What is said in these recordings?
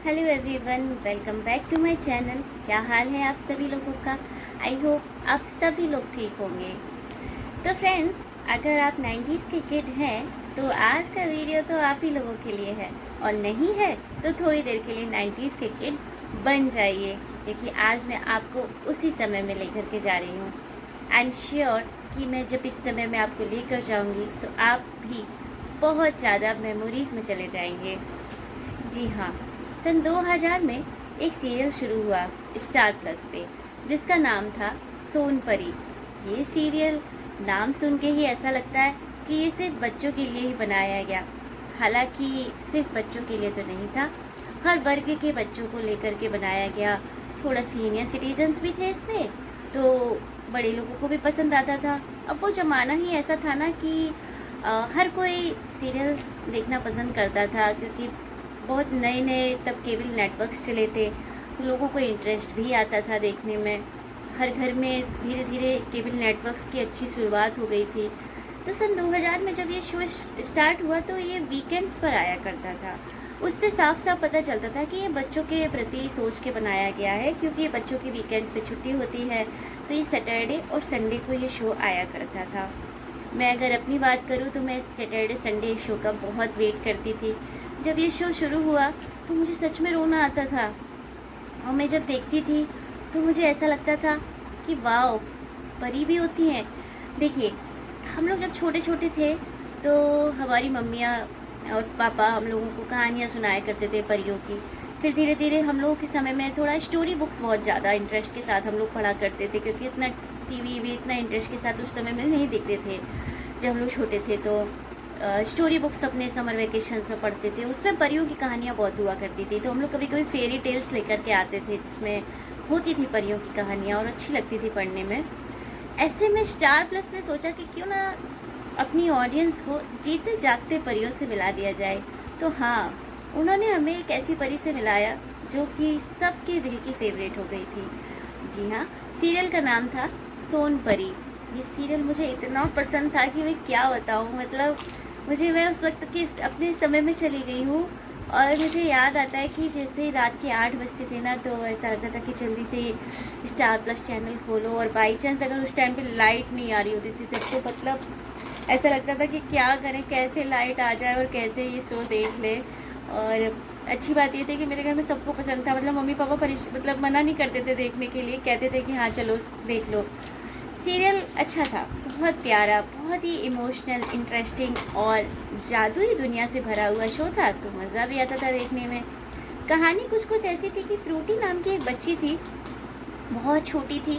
Hello everyone, welcome back to my channel. क्या हाल है आप सभी लोगों का? आई होप आप सभी लोग ठीक होंगे। तो फ्रेंड्स, अगर आप 90s के किड हैं तो आज का वीडियो तो आप ही लोगों के लिए है, और नहीं है तो थोड़ी देर के लिए 90s के किड बन जाइए, क्योंकि आज मैं आपको उसी समय में लेकर के जा रही हूँ। आई एम श्योर कि मैं जब इस समय में आपको लेकर जाऊँगी तो आप भी बहुत ज़्यादा मेमोरीज में चले जाएंगे। जी हाँ, सन 2000 में एक सीरियल शुरू हुआ स्टार प्लस पे, जिसका नाम था सोनपरी। ये सीरियल नाम सुन के ही ऐसा लगता है कि ये सिर्फ बच्चों के लिए ही बनाया गया। हालांकि सिर्फ बच्चों के लिए तो नहीं था, हर वर्ग के बच्चों को लेकर के बनाया गया। थोड़ा सीनियर सिटीजन्स भी थे इसमें, तो बड़े लोगों को भी पसंद आता था। अब वो ज़माना ही ऐसा था ना कि हर कोई सीरियल देखना पसंद करता था, क्योंकि बहुत नए नए तब केबल नेटवर्क्स चले थे, तो लोगों को इंटरेस्ट भी आता था देखने में। हर घर में धीरे धीरे केबल नेटवर्क्स की अच्छी शुरुआत हो गई थी। तो सन 2000 में जब ये शो स्टार्ट हुआ तो ये वीकेंड्स पर आया करता था। उससे साफ साफ पता चलता था कि ये बच्चों के प्रति सोच के बनाया गया है, क्योंकि ये बच्चों की वीकेंड्स पे छुट्टी होती है, तो ये सैटरडे और संडे को ये शो आया करता था। मैं अगर अपनी बात करूँ तो मैं सैटरडे संडे शो का बहुत वेट करती थी। जब ये शो शुरू हुआ तो मुझे सच में रोना आता था, और मैं जब देखती थी तो मुझे ऐसा लगता था कि वाओ, परी भी होती हैं। देखिए, हम लोग जब छोटे छोटे थे तो हमारी मम्मियाँ और पापा हम लोगों को कहानियाँ सुनाया करते थे परियों की। फिर धीरे धीरे हम लोगों के समय में थोड़ा स्टोरी बुक्स बहुत ज़्यादा इंटरेस्ट के साथ हम लोग पढ़ा करते थे, क्योंकि इतना टीवी भी इतना इंटरेस्ट के साथ उस समय में नहीं देखते थे जब हम लोग छोटे थे। तो स्टोरी बुक्स अपने समर वेकेशंस में पढ़ते थे, उसमें परियों की कहानियाँ बहुत हुआ करती थी। तो हम लोग कभी कभी फेरी टेल्स लेकर के आते थे जिसमें होती थी परियों की कहानियाँ, और अच्छी लगती थी पढ़ने में। ऐसे में स्टार प्लस ने सोचा कि क्यों ना अपनी ऑडियंस को जीते जागते परियों से मिला दिया जाए। तो हाँ, उन्होंने हमें एक ऐसी परी से मिलाया जो कि सबके दिल की फेवरेट हो गई थी। जी हाँ, सीरियल का नाम था सोनपरी। ये सीरियल मुझे इतना पसंद था कि मैं क्या बताऊँ। मतलब मैं उस वक्त के अपने समय में चली गई हूँ, और मुझे याद आता है कि जैसे रात के 8 बजते थे ना, तो ऐसा लगता था कि जल्दी से स्टार प्लस चैनल खोलो, और बाई चांस अगर उस टाइम पे लाइट नहीं आ रही होती थी तब तो मतलब ऐसा लगता था कि क्या करें, कैसे लाइट आ जाए और कैसे ये शो देख ले। और अच्छी बात ये थी कि मेरे घर में सबको पसंद था। मतलब मम्मी पापा मतलब मना नहीं करते थे देखने के लिए, कहते थे कि हाँ चलो देख लो। सीरियल अच्छा था, बहुत प्यारा, बहुत ही इमोशनल, इंटरेस्टिंग और जादुई दुनिया से भरा हुआ शो था, तो मज़ा भी आता था देखने में। कहानी कुछ कुछ ऐसी थी कि फ्रूटी नाम की एक बच्ची थी, बहुत छोटी थी,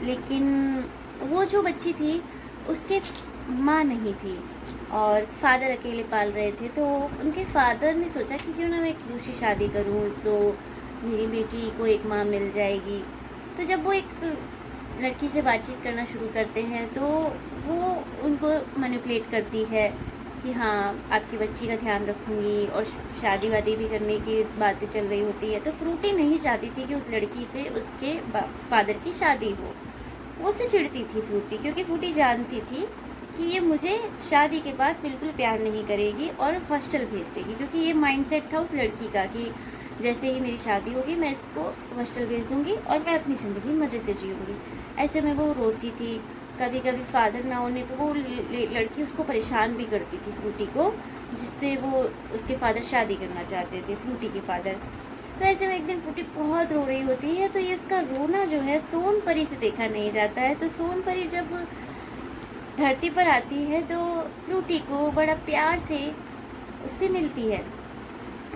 लेकिन वो जो बच्ची थी उसके माँ नहीं थी, और फादर अकेले पाल रहे थे। तो उनके फादर ने सोचा कि क्यों ना मैं एक दूसरी शादी करूँ, तो मेरी बेटी को एक माँ मिल जाएगी। तो जब वो एक लड़की से बातचीत करना शुरू करते हैं तो वो उनको मैनिपुलेट करती है कि हाँ, आपकी बच्ची का ध्यान रखूँगी, और शादी वादी भी करने की बातें चल रही होती है। तो फ्रूटी नहीं चाहती थी कि उस लड़की से उसके फादर की शादी हो। वो उससे चिढ़ती थी फ्रूटी, क्योंकि फ्रूटी जानती थी कि ये मुझे शादी के बाद बिल्कुल प्यार नहीं करेगी और हॉस्टल भेज देगी, क्योंकि ये माइंडसेट था उस लड़की का कि जैसे ही मेरी शादी होगी मैं इसको हॉस्टल भेज दूँगी और मैं अपनी ज़िंदगी मज़े से जीऊँगी। ऐसे में वो रोती थी। कभी कभी फादर ना होने पर वो लड़की उसको परेशान भी करती थी फ्रूटी को, जिससे वो उसके फादर शादी करना चाहते थे, फ्रूटी के फादर। तो ऐसे में एक दिन फ्रूटी बहुत रो रही होती है, तो ये उसका रोना जो है सोनपरी से देखा नहीं जाता है। तो सोनपरी जब धरती पर आती है तो फ्रूटी को बड़ा प्यार से उससे मिलती है,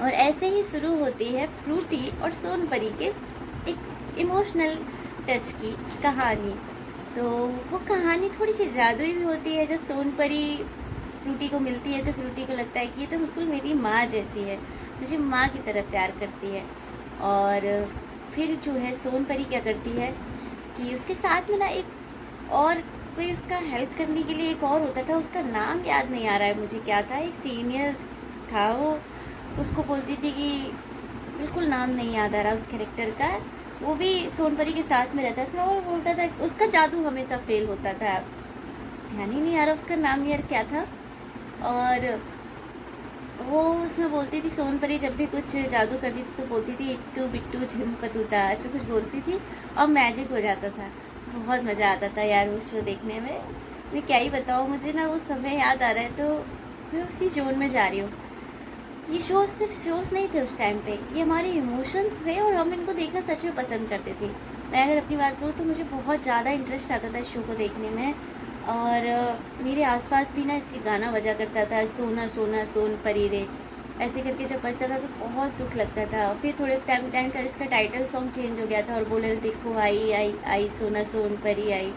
और ऐसे ही शुरू होती है फ्रूटी और सोनपरी के एक इमोशनल टच की कहानी। तो वो कहानी थोड़ी सी जादुई भी होती है। जब सोनपरी फ्रूटी को मिलती है तो फ्रूटी को लगता है कि ये तो बिल्कुल मेरी माँ जैसी है, मुझे माँ की तरह प्यार करती है। और फिर जो है सोनपरी क्या करती है कि उसके साथ में ना एक और कोई उसका हेल्प करने के लिए एक और होता था, उसका नाम याद नहीं आ रहा है मुझे क्या था, एक सीनियर था वो। उसको बोलती थी कि बिल्कुल नाम नहीं याद आ रहा उस कैरेक्टर का। वो भी सोनपरी के साथ में रहता था और बोलता था, उसका जादू हमेशा फेल होता था, ध्यान ही नहीं आ रहा उसका नाम यार क्या था। और वो उसमें बोलती थी सोनपरी, जब भी कुछ जादू करती थी तो बोलती थी इट्टू बिट्टू झिमपतूता, ऐसे कुछ बोलती थी और मैजिक हो जाता था। बहुत मज़ा आता था यार उस शो देखने में। मैं क्या ही बताऊँ, मुझे ना वो समय याद आ रहा है तो मैं उसी जोन में जा रही हूँ। ये शोज़ सिर्फ शोज़ नहीं थे उस टाइम पे, ये हमारे इमोशंस थे और हम इनको देखना सच में पसंद करते थे। मैं अगर अपनी बात करूँ तो मुझे बहुत ज़्यादा इंटरेस्ट आता था इस शो को देखने में। और मेरे आसपास भी ना इसके गाना बजा करता था, सोना सोना सोन परी रे, ऐसे करके जब बजता था तो बहुत दुख लगता था। फिर थोड़े टाइम टाइम का इसका टाइटल सॉन्ग चेंज हो गया था और बोले देखो आई आई आई सोना सोन परी आई।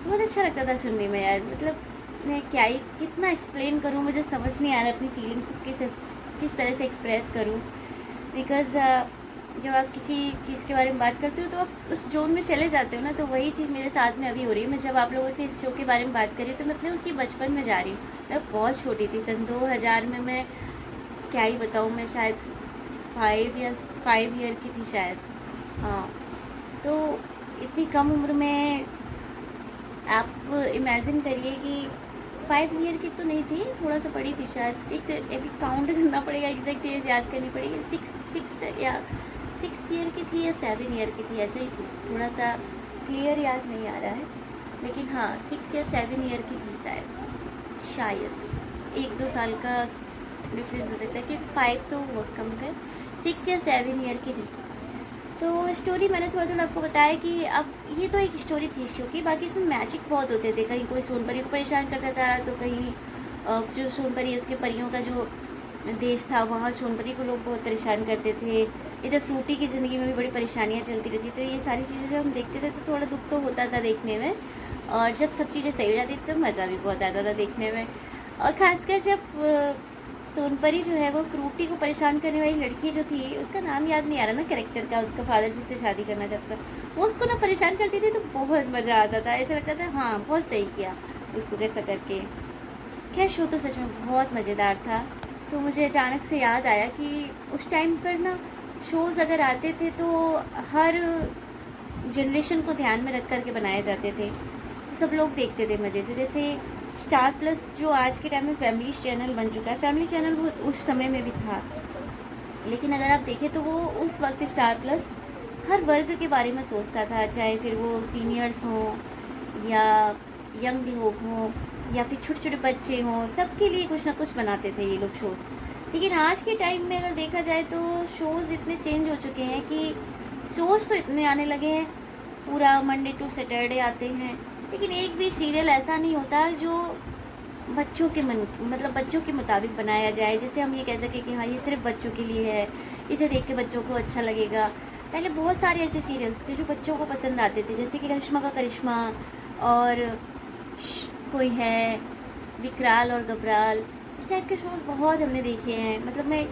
बहुत अच्छा लगता था सुनने में यार। मतलब मैं क्या ही कितना एक्सप्लेन करूँ, मुझे समझ नहीं आ रहा अपनी फीलिंग्स किस तरह से एक्सप्रेस करूँ। बिकॉज़ जब आप किसी चीज़ के बारे में बात करते हो तो आप उस जोन में चले जाते हो ना, तो वही चीज़ मेरे साथ में अभी हो रही है। मैं जब आप लोगों से इस शो के बारे में बात कर रही हूँ तो मैं अपने उसी बचपन में जा रही हूँ। मैं बहुत छोटी थी, सन 2000 में। मैं क्या ही बताऊँ, मैं शायद 5 ईयर की थी शायद। हाँ, तो इतनी कम उम्र में आप इमेजिन करिए कि 5 ईयर की तो नहीं थी, थोड़ा सा बड़ी थी शायद। एक अभी काउंट करना पड़ेगा, एग्जैक्ट एज याद करनी पड़ेगी। 6 ईयर की थी या 7 ईयर की थी, ऐसे ही थी। थोड़ा सा क्लियर याद नहीं आ रहा है, लेकिन हाँ 6 या 7 ईयर की थी शायद 1-2 साल का डिफरेंस हो सकता है, क्योंकि 5 तो बहुत कम थे। 6 या 7 ईयर की थी। तो स्टोरी मैंने थोड़ा थोड़ा आपको बताया कि अब ये तो एक स्टोरी थी शो की। बाकी इसमें मैजिक बहुत होते थे, कहीं कोई सोनपरी को परेशान करता था तो कहीं जो सोनपरी उसके परियों का जो देश था वहाँ सोनपरी को लोग बहुत परेशान करते थे। इधर फ्रूटी की ज़िंदगी में भी बड़ी परेशानियाँ चलती रहती। तो ये सारी चीज़ें जब हम देखते थे तो थोड़ा दुख तो होता था देखने में, और जब सब चीज़ें सही हो जाती थी तो मज़ा भी बहुत आता था देखने में। और ख़ासकर जब सोनपरी जो है वो फ्रूटी को परेशान करने वाली लड़की जो थी, उसका नाम याद नहीं आ रहा ना कैरेक्टर का, उसका फादर जिससे शादी करना चाहता था, वो उसको ना परेशान करती थी तो बहुत मज़ा आता था। ऐसा लगता था हाँ बहुत सही किया उसको कैसा करके। खैर शो तो सच में बहुत मज़ेदार था। तो मुझे अचानक से याद आया कि उस टाइम पर ना शोज़ अगर आते थे तो हर जनरेशन को ध्यान में रख कर के बनाए जाते थे, तो सब लोग देखते थे मज़े से। जैसे स्टार प्लस जो आज के टाइम में फैमिली चैनल बन चुका है, फैमिली चैनल वो उस समय में भी था, लेकिन अगर आप देखें तो वो उस वक्त स्टार प्लस हर वर्ग के बारे में सोचता था, चाहे फिर वो सीनियर्स हों या यंग लोग हों या फिर छोटे छोटे बच्चे हों, सबके लिए कुछ ना कुछ बनाते थे ये लोग शोज़। लेकिन आज के टाइम में अगर देखा जाए तो शोज़ इतने चेंज हो चुके हैं कि शोज़ तो इतने आने लगे हैं, पूरा मंडे टू सैटरडे आते हैं, लेकिन एक भी सीरियल ऐसा नहीं होता जो बच्चों के मतलब बच्चों के मुताबिक बनाया जाए। जैसे हम ये कह सकें कि हाँ ये सिर्फ बच्चों के लिए है, इसे देख के बच्चों को अच्छा लगेगा। पहले बहुत सारे ऐसे सीरियल्स थे जो बच्चों को पसंद आते थे, जैसे कि करिश्मा का करिश्मा, और कोई है विकराल और घबराल। इस टाइप के शोज़ बहुत हमने देखे हैं। मतलब मैं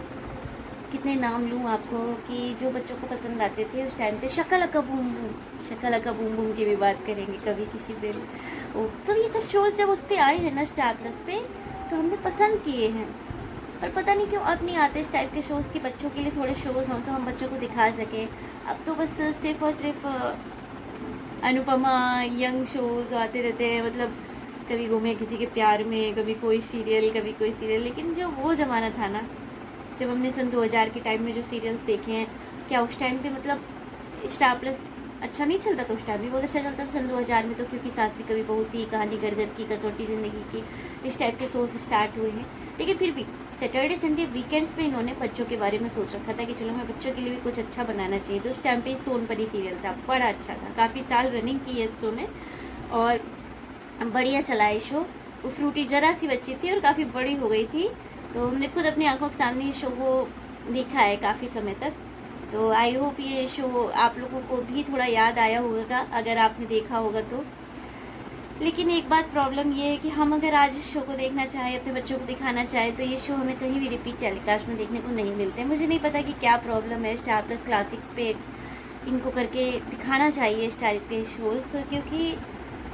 कितने नाम लूँ आपको कि जो बच्चों को पसंद आते थे उस टाइम पे। Shakalaka boom boom, Shakalaka boom boom की भी बात करेंगे कभी किसी दिन। ओ तो ये सब शोज़ जब उस पर आए हैं ना स्टार प्लस पे, तो हमने पसंद किए हैं। पर पता नहीं क्यों अब नहीं आते इस टाइप के शोज़ कि बच्चों के लिए थोड़े शोज़ हों तो हम बच्चों को दिखा सकें। अब तो बस सिर्फ और सिर्फ अनुपमा यंग शोज़ आते रहते हैं। मतलब कभी घूमे किसी के प्यार में, कभी कोई सीरियल, कभी कोई सीरियल। लेकिन जो वो ज़माना था ना, जब हमने सन 2000 के टाइम में जो सीरियल्स देखे हैं, क्या उस टाइम पे मतलब स्टार प्लस अच्छा नहीं चलता था? उस टाइम भी बहुत अच्छा चलता था सन 2000 में तो, क्योंकि सास भी कभी बहू थी, कहानी घर घर की, कसौटी ज़िंदगी की, इस टाइप के शोज स्टार्ट हुए हैं। लेकिन फिर भी सैटरडे संडे वीकेंड्स पे इन्होंने बच्चों के बारे में सोच रखा था कि चलो हमें बच्चों के लिए भी कुछ अच्छा बनाना चाहिए। तो उस टाइम पे सोनपरी सीरियल था, बड़ा अच्छा था, काफ़ी साल रनिंग की है इस शो ने और बढ़िया चला है शो। वो फ्रूटी ज़रा सी बच्ची थी और काफ़ी बड़ी हो गई थी, तो हमने खुद अपनी आंखों के सामने ये शो को देखा है काफ़ी समय तक। तो आई होप ये शो आप लोगों को भी थोड़ा याद आया होगा अगर आपने देखा होगा तो। लेकिन एक बात प्रॉब्लम ये है कि हम अगर आज इस शो को देखना चाहें, अपने बच्चों को दिखाना चाहें, तो ये शो हमें कहीं भी रिपीट टेलीकास्ट में देखने को नहीं मिलते हैं। मुझे नहीं पता कि क्या प्रॉब्लम है। स्टार प्लस क्लासिक्स पे इनको करके दिखाना चाहिए इस टाइप के शोज़, क्योंकि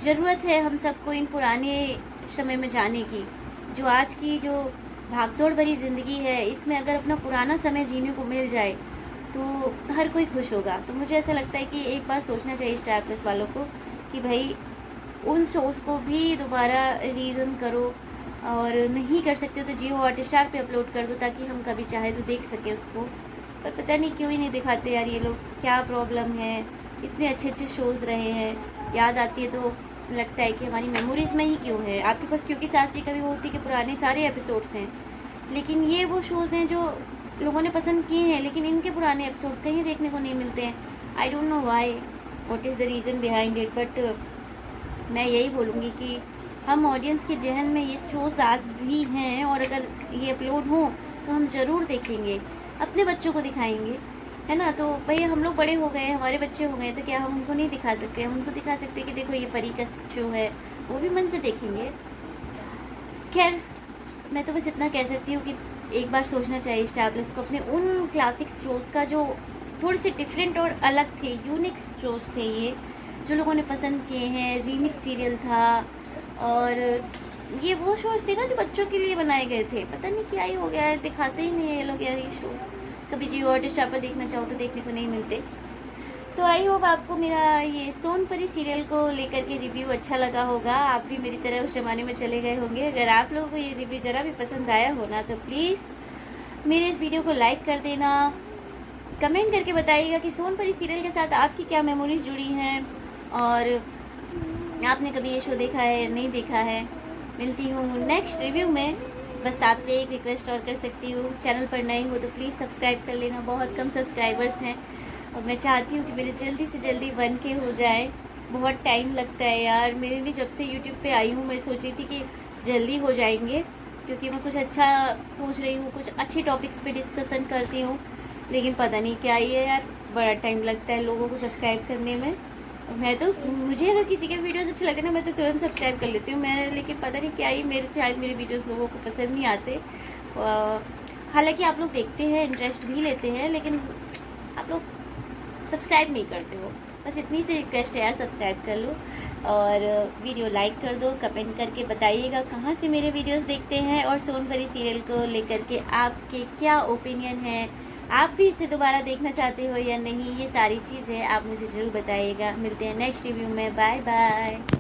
ज़रूरत है हम सबको इन पुराने समय में जाने की। जो आज की जो भागदौड़ भरी ज़िंदगी है, इसमें अगर अपना पुराना समय जीने को मिल जाए तो हर कोई खुश होगा। तो मुझे ऐसा लगता है कि एक बार सोचना चाहिए स्टार प्लस वालों को कि भाई उन शोज़ को भी दोबारा रीरन करो और नहीं कर सकते तो जियो हॉटस्टार पे अपलोड कर दो ताकि हम कभी चाहे तो देख सके उसको। पर पता नहीं क्यों ही नहीं दिखाते यार ये लोग, क्या प्रॉब्लम है। इतने अच्छे अच्छे शोज़ रहे हैं, याद आती है तो लगता है कि हमारी मेमोरीज़ में ही क्यों है आपके पास, क्योंकि सास का भी वो होती है कि पुराने सारे एपिसोड्स हैं, लेकिन ये वो शोज़ हैं जो लोगों ने पसंद किए हैं, लेकिन इनके पुराने एपिसोड्स कहीं देखने को नहीं मिलते हैं। I don't know why, what is the reason behind it, but मैं यही बोलूँगी कि हम ऑडियंस के जहन में ये शोज़ आज भी हैं, और अगर ये अपलोड हों तो हम ज़रूर देखेंगे, अपने बच्चों को दिखाएंगे, है ना। तो भाई हम लोग बड़े हो गए हैं, हमारे बच्चे हो गए, तो क्या हम उनको नहीं दिखा सकते? हम उनको दिखा सकते कि देखो ये परी का शो है, वो भी मन से देखेंगे। खैर, मैं तो बस इतना कह सकती हूँ कि एक बार सोचना चाहिए स्टार प्लस को अपने उन क्लासिक शोज़ का जो थोड़े से डिफरेंट और अलग थे, यूनिक शोज़ थे ये, जो लोगों ने पसंद किए हैं। रीमिक्स सीरियल था, और ये वो शोज़ थे ना जो बच्चों के लिए बनाए गए थे। पता नहीं क्या ही हो गया है, दिखाते ही नहीं है ये लोग यार ये शोज़। कभी जियो हॉटस्टार पर देखना चाहो तो देखने को नहीं मिलते। तो आई होप आपको मेरा ये सोनपरी सीरियल को लेकर के रिव्यू अच्छा लगा होगा, आप भी मेरी तरह उस ज़माने में चले गए होंगे। अगर आप लोगों को ये रिव्यू ज़रा भी पसंद आया हो ना, तो प्लीज़ मेरे इस वीडियो को लाइक कर देना, कमेंट करके बताइएगा कि सोनपरी सीरियल के साथ आपकी क्या मेमोरीज जुड़ी हैं, और आपने कभी ये शो देखा है या नहीं देखा है। मिलती हूँ नेक्स्ट रिव्यू में। बस आपसे एक रिक्वेस्ट और कर सकती हूँ, चैनल पर नए हो तो प्लीज़ सब्सक्राइब कर लेना, बहुत कम सब्सक्राइबर्स हैं, और मैं चाहती हूँ कि मेरे जल्दी से जल्दी 1K हो जाए। बहुत टाइम लगता है यार, मेरे लिए जब से यूट्यूब पे आई हूँ मैं सोच रही थी कि जल्दी हो जाएंगे, क्योंकि मैं कुछ अच्छा सोच रही हूँ, कुछ अच्छे टॉपिक्स पे डिस्कशन करती हूँ, लेकिन पता नहीं क्या ही है यार, बड़ा टाइम लगता है लोगों को सब्सक्राइब करने में। मैं तो, मुझे अगर किसी के वीडियोस अच्छे लगते ना, मैं तो तुरंत सब्सक्राइब कर लेती हूँ मैं, लेकिन पता नहीं क्या ही मेरे, शायद मेरे वीडियोस लोगों को पसंद नहीं आते। हालांकि आप लोग देखते हैं, इंटरेस्ट भी लेते हैं, लेकिन आप लोग सब्सक्राइब नहीं करते हो। बस इतनी सी रिक्वेस्ट है यार, सब्सक्राइब कर लो और वीडियो लाइक कर दो। कमेंट करके बताइएगा कहाँ से मेरे वीडियोस देखते हैं, और सोनपरी सीरियल को लेकर के आपके क्या ओपिनियन है, आप भी इसे दोबारा देखना चाहते हो या नहीं, ये सारी चीज़ें आप मुझे ज़रूर बताइएगा। मिलते हैं नेक्स्ट रिव्यू में, बाय बाय।